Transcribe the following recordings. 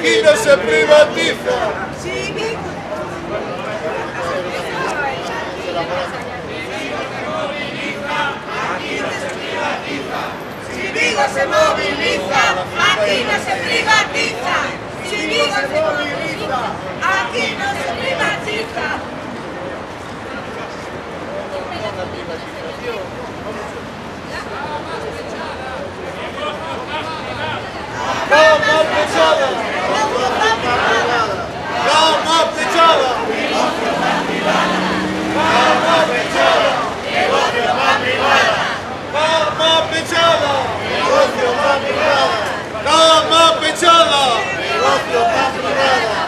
aquí no se privatiza. Si Vigo se moviliza, aquí no se privatiza. Si Vigo se moviliza, aquí no se privatiza. ¡Cama pechada! ¡Cama pechada! ¡Cama pechada! ¡Negocio más privada! ¡Cama pechada! ¡Negocio más privada! ¡Cama pechada! ¡Negocio más privada!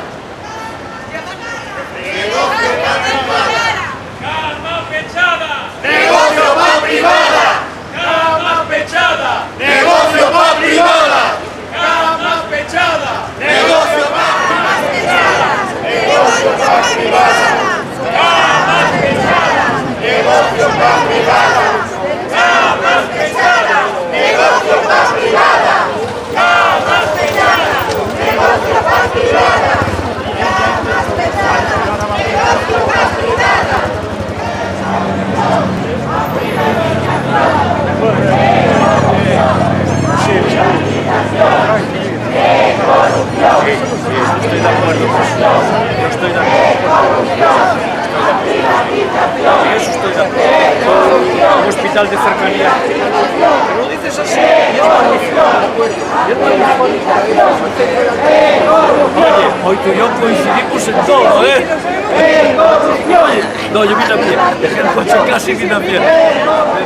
¡Negocio más privada! ¡Cama pechada! ¡Negocio más privada! ¡Cama pechada! ¡Negocio más privada! ¡Cama pechada! ¡Negocio más privada! ¡Negocio más privada! ¡Cama pechada! ¡Negocio más privada! ¡Cama pechada! ¡Negocio más privada! ¡Cama pechada! ¡Negocio más privada! ¡Negocio más privada! Estoy de acuerdo. Yo estoy de acuerdo. Eso estoy de acuerdo. Un hospital de cercanía. Pero lo dices así. Y es magnífico. Oye, hoy tú y yo coincidimos en todo, ¿eh? Oye, no, yo vine a pie. Dejé el coche en casa y vine a pie. Pero...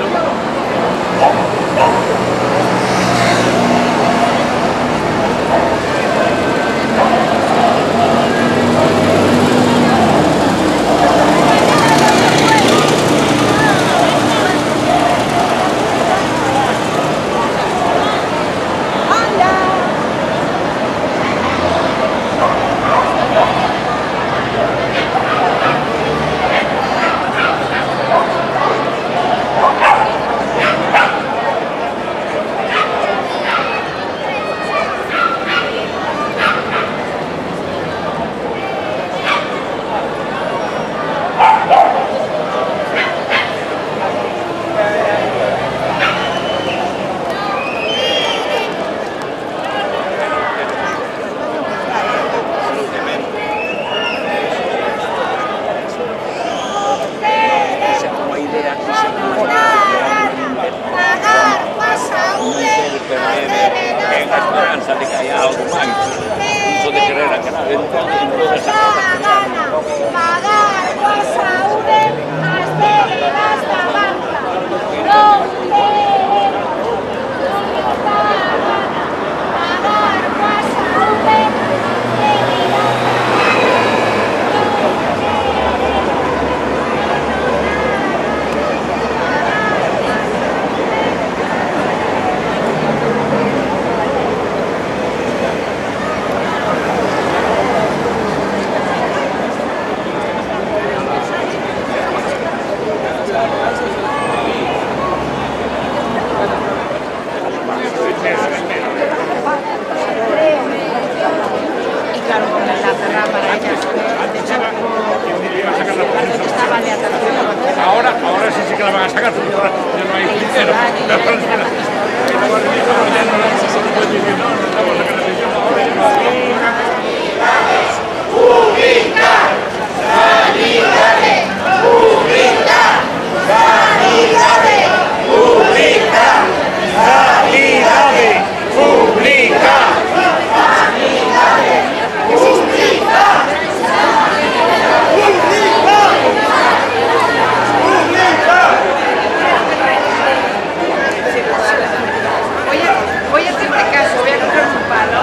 Ahora sí que la van a sacar, porque ahora ya no hay dinero. Voy a hacerte caso, voy a comprar un palo.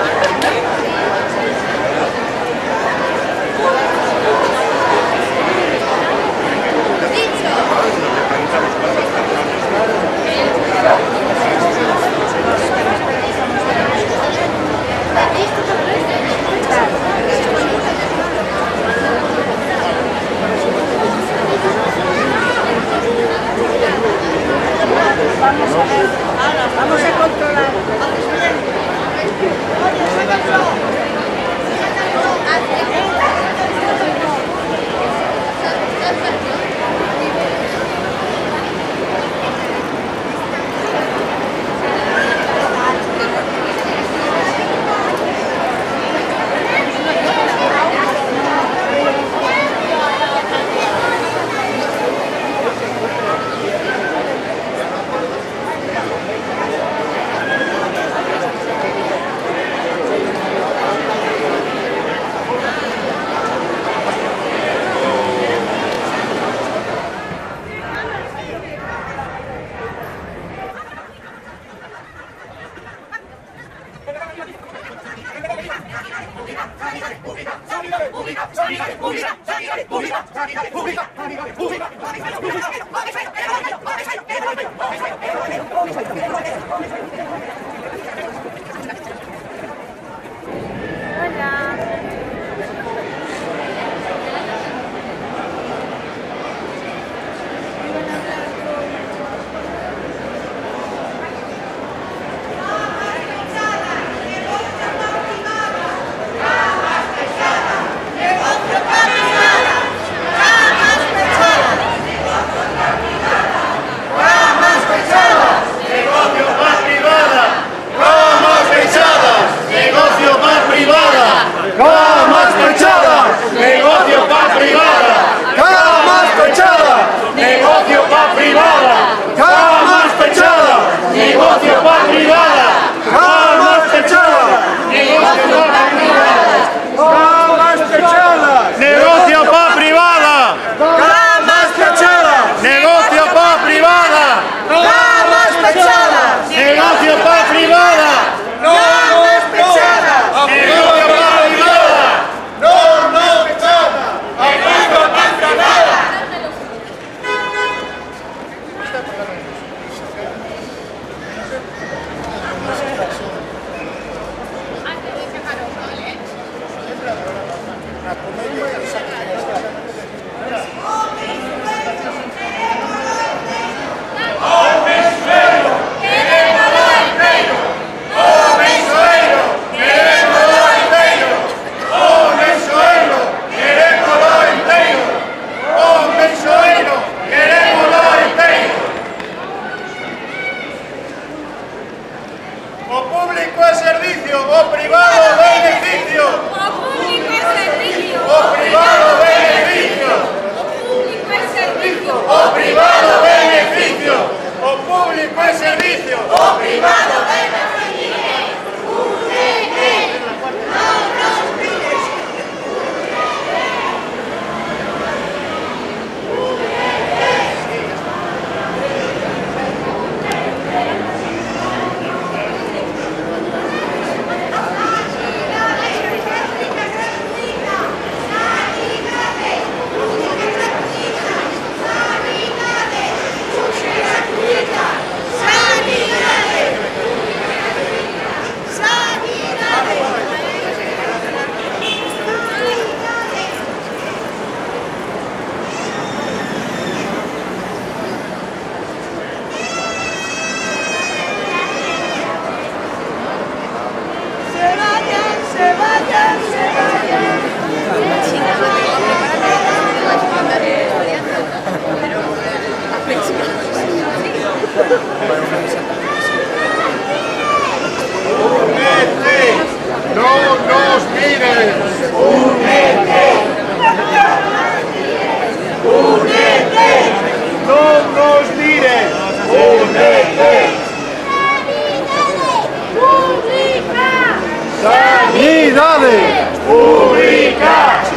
Sanidades públicas,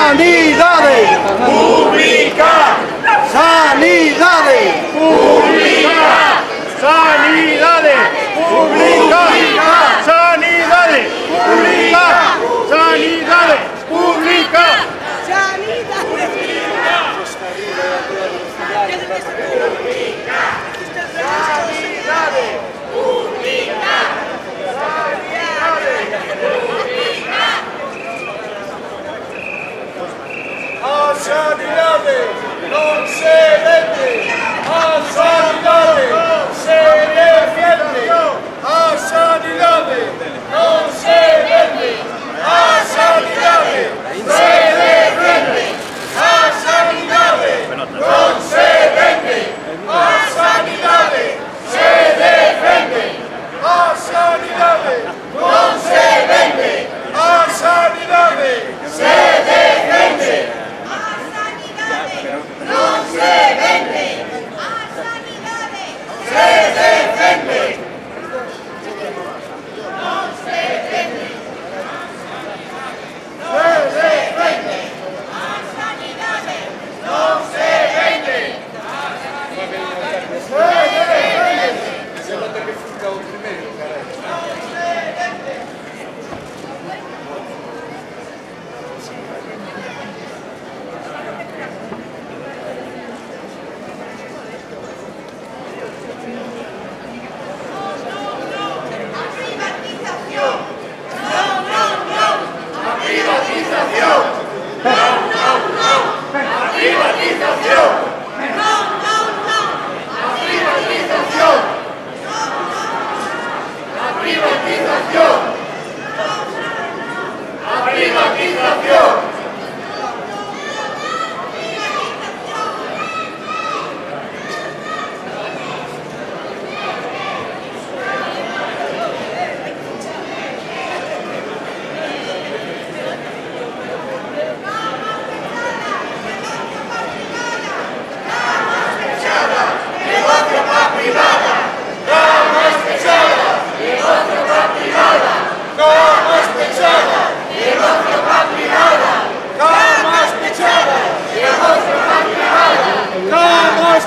sanidades públicas, sanidades públicas, sanidades públicas, sanidades públicas, a sanidade non se vende, a sanidade se defiende, a sanidade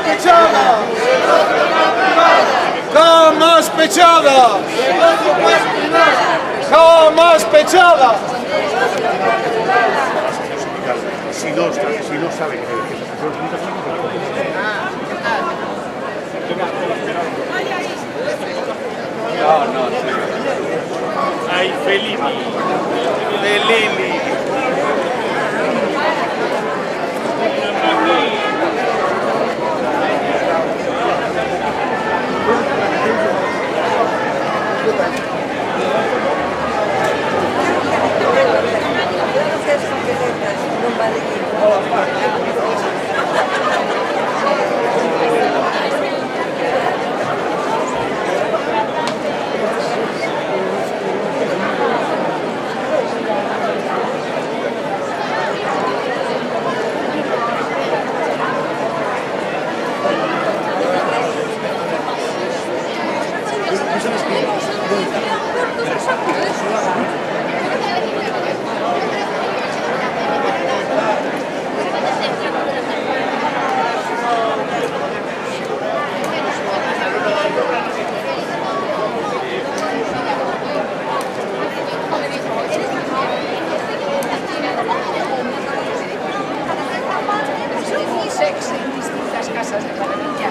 pechada! ¡Jamás pechada! ¡Jamás pechada! Si no sabe que Ay, Felipe. Felipe. En distintas casas de Maravilla,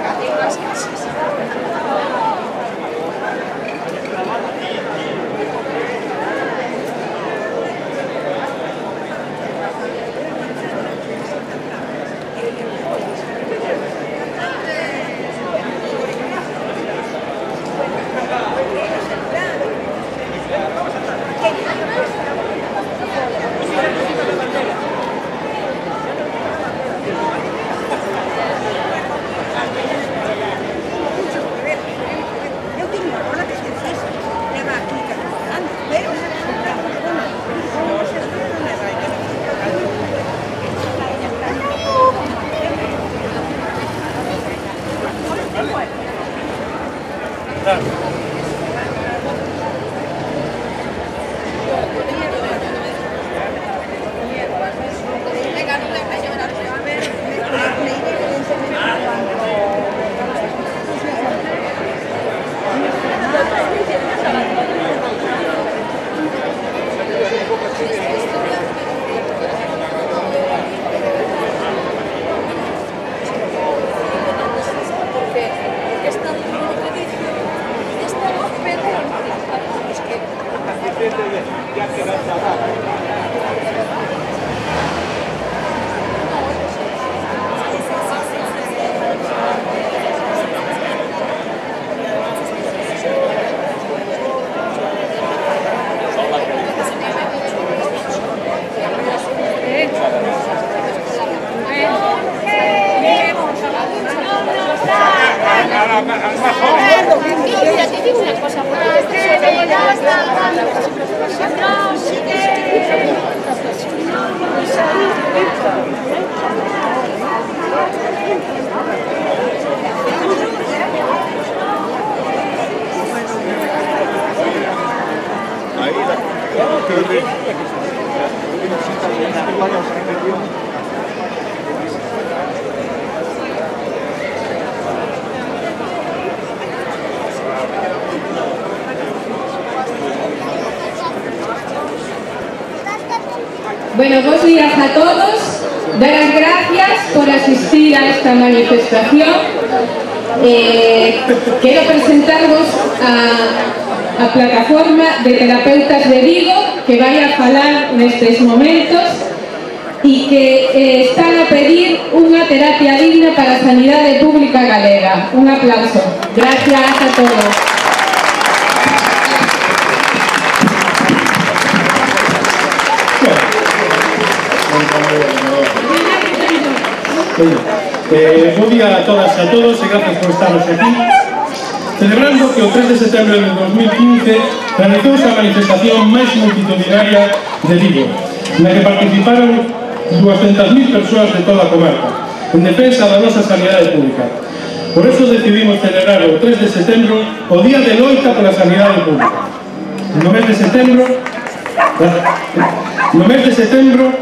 aquí en las casas. Mira, te digo una cosa, Bueno, buenos días a todos. Dar las gracias por asistir a esta manifestación. Quiero presentaros a Plataforma de Terapeutas de Vigo, que vai a falar nestes momentos e que están a pedir unha terapia digna para a sanidade pública galega. Un aplauso. Gracias a todos. Bom día a todas e a todos e gracias por estaros aquí. Celebrando que o 3 de setembro de 2015 realizouse a manifestación máis multitudinaria de Vigo, na que participaron 200.000 persoas de toda a comarca, en defensa da nosa sanidade pública. Por eso decidimos celebrar o 3 de setembro o Día de Loita pola Sanidade Pública. No mes de setembro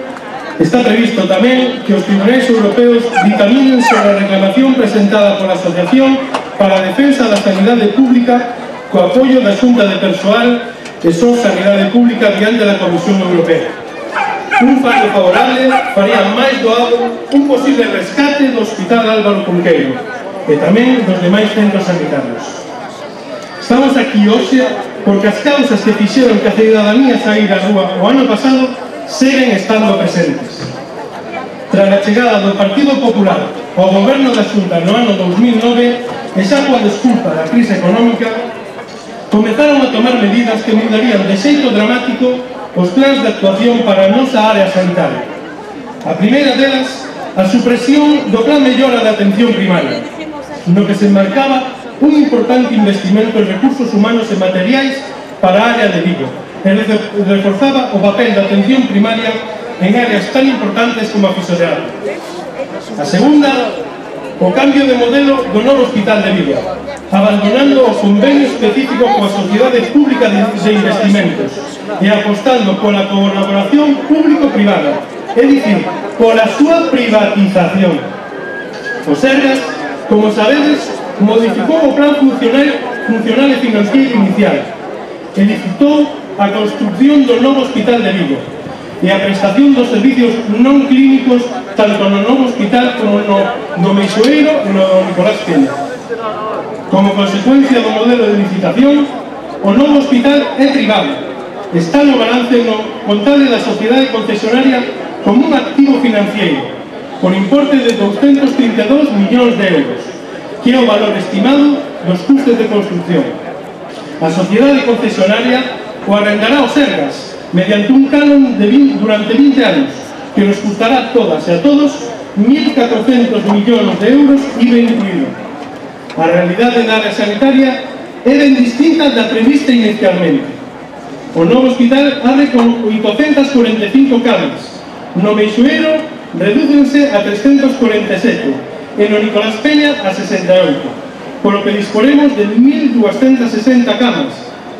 Está previsto tamén que os tribunais europeos ditaminen sobre a reclamación presentada pola Asociación para a Defensa da Sanidade Pública co apoio da Xunta de Persoal e SOS Sanidade Pública diante da Comisión Europea. Un fallo favorable faría máis doado un posible rescate do Hospital Álvaro Cunqueiro e tamén dos demais centros sanitarios. Estamos aquí hoxe porque as causas que fixeron que a cidadanía saíra á rúa o ano pasado seguen estando presentes. Tras a chegada do Partido Popular ao goberno da Xunta no ano 2009 e xa coa desculpa da crise económica, comezaron a tomar medidas que mudarían de xeito dramático os plans de actuación para a nosa área sanitaria. A primeira delas, a supresión do Plan Mellora de Atención Primaria, no que se enmarcaba un importante investimento en recursos humanos e materiais para a área de Vigo, e reforzaba o papel da atención primaria en áreas tan importantes como a fisioterapia. A segunda, o cambio de modelo do novo Hospital de Vigo, abandonando o convenio específico coa Sociedade Pública de Investimentos e apostando pola colaboración público-privada, é dicir, pola súa privatización. O Sergas, como sabedes, modificou o plan funcional e financiero inicial e licitou a construcción do novo Hospital de Vigo e a prestación dos servicios non clínicos tanto no novo hospital como no Meixoeiro e no Nicolás Peña. Como consecuencia do modelo de licitación, o novo hospital é privado. Está no balance contable da sociedade concesionaria como un activo financiero, por importe de 232 millóns de euros, que é o valor estimado dos custes de construcción. A sociedade concesionaria o arrendará aos Sergas, mediante un canon durante 20 anos, que nos custará a todas e a todos 1.400 millóns de euros IVA incluído. A realidade da área sanitaria é ben distinta da prevista inicialmente. O novo hospital abre con 845 camas, no Meixoeiro redúcense a 347 e no Nicolás Peña a 68, polo que disporemos de 1.260 camas,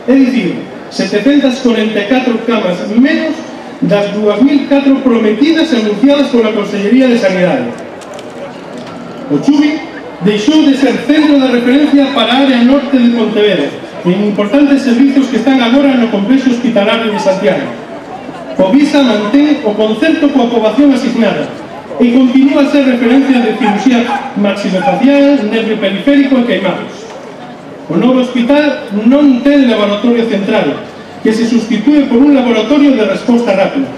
é dicir, 744 camas menos das 2.004 prometidas e anunciadas pola Consellería de Sanidade. O Chubi deixou de ser centro de referencia para a área norte de Pontevedra en importantes servicios que están agora no complexo hospitalario de Santiago. Povisa mantén o concerto coa poboación asignada e continúa a ser referencia de cirurxía maxilofacial, nervio periférico e queimados. O novo hospital non ten laboratorio central, que se sustitúe por un laboratorio de resposta rápida.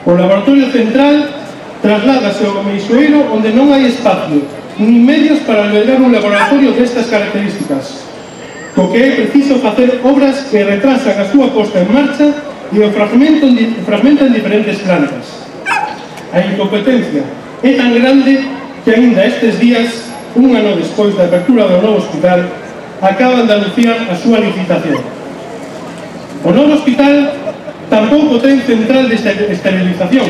O laboratorio central trasládase ao Meixoeiro onde non hai espacio ni medios para albergar un laboratorio destas características, co que é preciso facer obras que retrasan a súa posta en marcha e o fragmentan diferentes plantas. A incompetencia é tan grande que aínda estes días, un ano despois da apertura do novo hospital, acaban de anunciar a súa licitación. O novo hospital tampouco ten central de esterilización,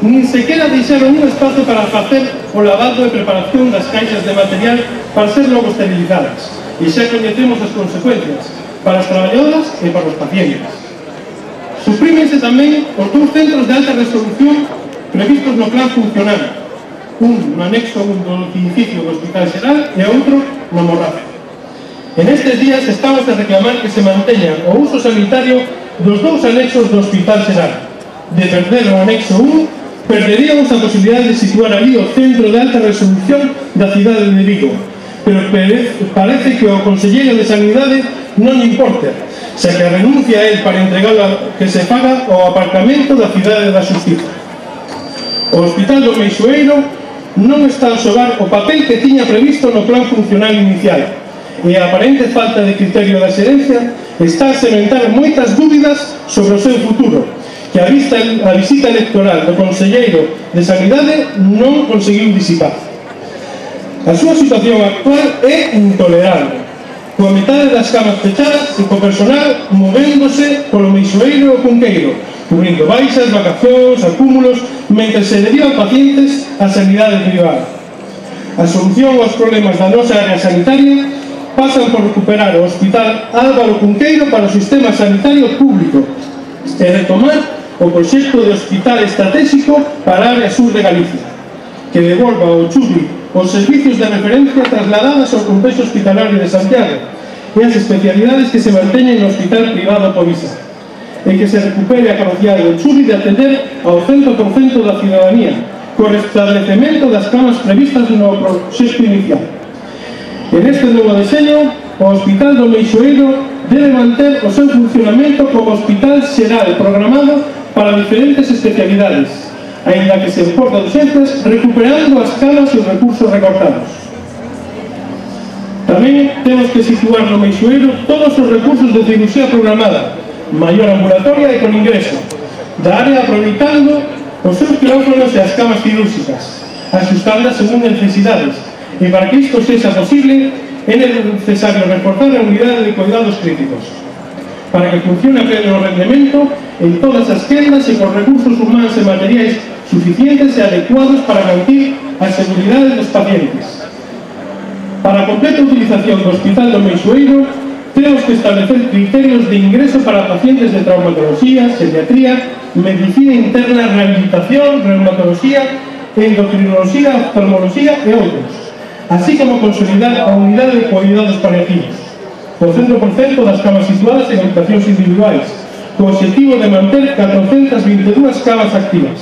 nin sequera deixaron un espazo para facer o lavado e preparación das caixas de material para ser logo esterilizadas, e xa coñecemos as consecuencias para as traballadoras e para os pacientes. Suprímense tamén os dous centros de alta resolución previstos no plan funcional, un no anexo do edificio do Hospital Xeral e outro no Morrazo. En estes días estamos a reclamar que se manteña o uso sanitario dos dous anexos do Hospital Xeral. De perder o anexo 1, perderíamos a posibilidade de situar ali o centro de alta resolución da cidade de Vigo, pero parece que o Conselleiro de Sanidade non importa, xa que renuncia a él para entregar que se faga o aparcamento da cidade da Xustiza. O Hospital do Meixoeiro non está a xogar o papel que tiña previsto no plan funcional inicial, e a aparente falta de criterio da xerencia está a sementar moitas dúbidas sobre o seu futuro, que a visita electoral do Conselleiro de Sanidade non conseguiu disipar. A súa situación actual é intolerable, coa metade das camas fechadas e co personal movéndose polo Meixoeiro e o Cunqueiro, cubrindo baixas, vacacións, acúmulos, mentre se derivan pacientes á sanidade privada. A solución aos problemas da nosa área sanitaria pasan por recuperar o Hospital Álvaro Cunqueiro para o sistema sanitario público e retomar o proxecto de hospital estratégico para a área sur de Galicia, que devolva ao Chuvri os servicios de referencia trasladadas ao complexo hospitalario de Santiago e as especialidades que se manteñen no hospital privado Povisa, e que se recupere a capacidade do Chuvri de atender ao 100% da ciudadanía, co restablecemento das camas previstas no proxecto inicial. En este novo deseño, o Hospital do Meixoeiro debe manter o seu funcionamento como hospital xeral programado para diferentes especialidades, aínda que se importa de urxencias, recuperando as camas e os recursos recortados. Tamén temos que situar no Meixoeiro todos os recursos de cirurxía programada, maior ambulatoria e con ingreso, da área aproveitando os seus quirófanos e as camas quirúrxicas, axustándolas según necesidades, e para que isto sexa posible é necesario reforzar a unidade de cuidados críticos para que funcione a pleno rendemento en todas as quendas e con recursos humanos e materiais suficientes e adecuados para garantir a seguridade dos pacientes. Para a completa utilización do Hospital do Meixoeiro temos que establecer criterios de ingreso para pacientes de traumatología, pediatría, medicina interna, rehabilitación, reumatología, endocrinología, oftalmología e outros, así como consolidar a unidade de cuidados paliativos, o 100% das camas situadas en habitacións individuais, co objetivo de manter 422 camas activas.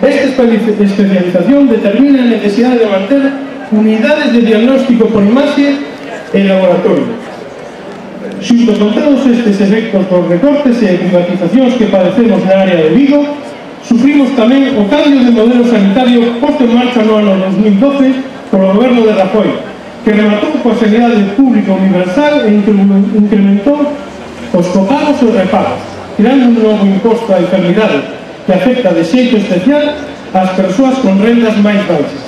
Esta especialización determina a necesidade de manter unidades de diagnóstico por imaxe e laboratorio. Xunto con todos estes efectos dos recortes e privatizacións que padecemos na área de Vigo, sufrimos tamén o cambio de modelo sanitario posto en marcha no ano 2012 polo goberno de Rajoy, que rematou coa sanidade pública universal e incrementou os copagos e os repagos, tirando un novo imposto á enfermidade que afecta de xeito especial ás persoas con rendas máis baixas.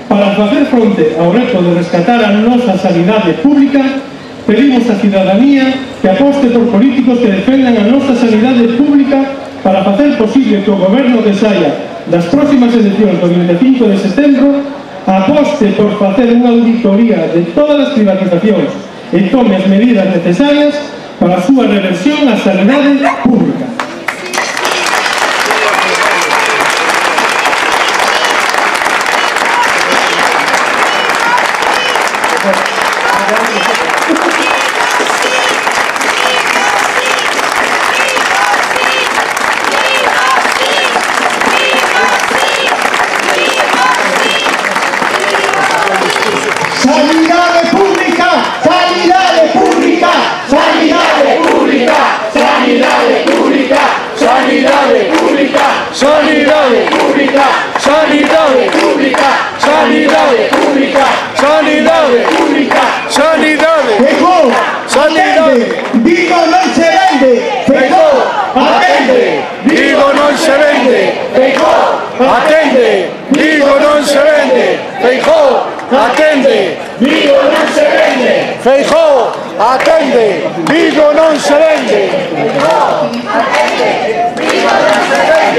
Para facer fronte ao reto de rescatar a nosa sanidade pública, pedimos á cidadanía que aposte por políticos que defendan a nosa sanidade pública para facer posible que o goberno de saia das próximas eleccións do 25 de setembro aposte por facer unha auditoría de todas as privatizacións e tome as medidas necesarias para a súa reversión á sanidade pública. Sanidade pública, sanidade pública, sanidade pública, sanidade pública, sanidade pública, sanidade pública, sanidade pública, sanidade pública, sanidade pública, sanidade. Feijóo, sanidade. Vigo non se vende. Feijóo, atende. Vigo non se vende. Feijóo, atende. Vigo non se vende. Feijóo, atende. Vigo non se vende. Feijóo, atende. Vigo non se vende. Feijóo, atende. Vigo non se vende.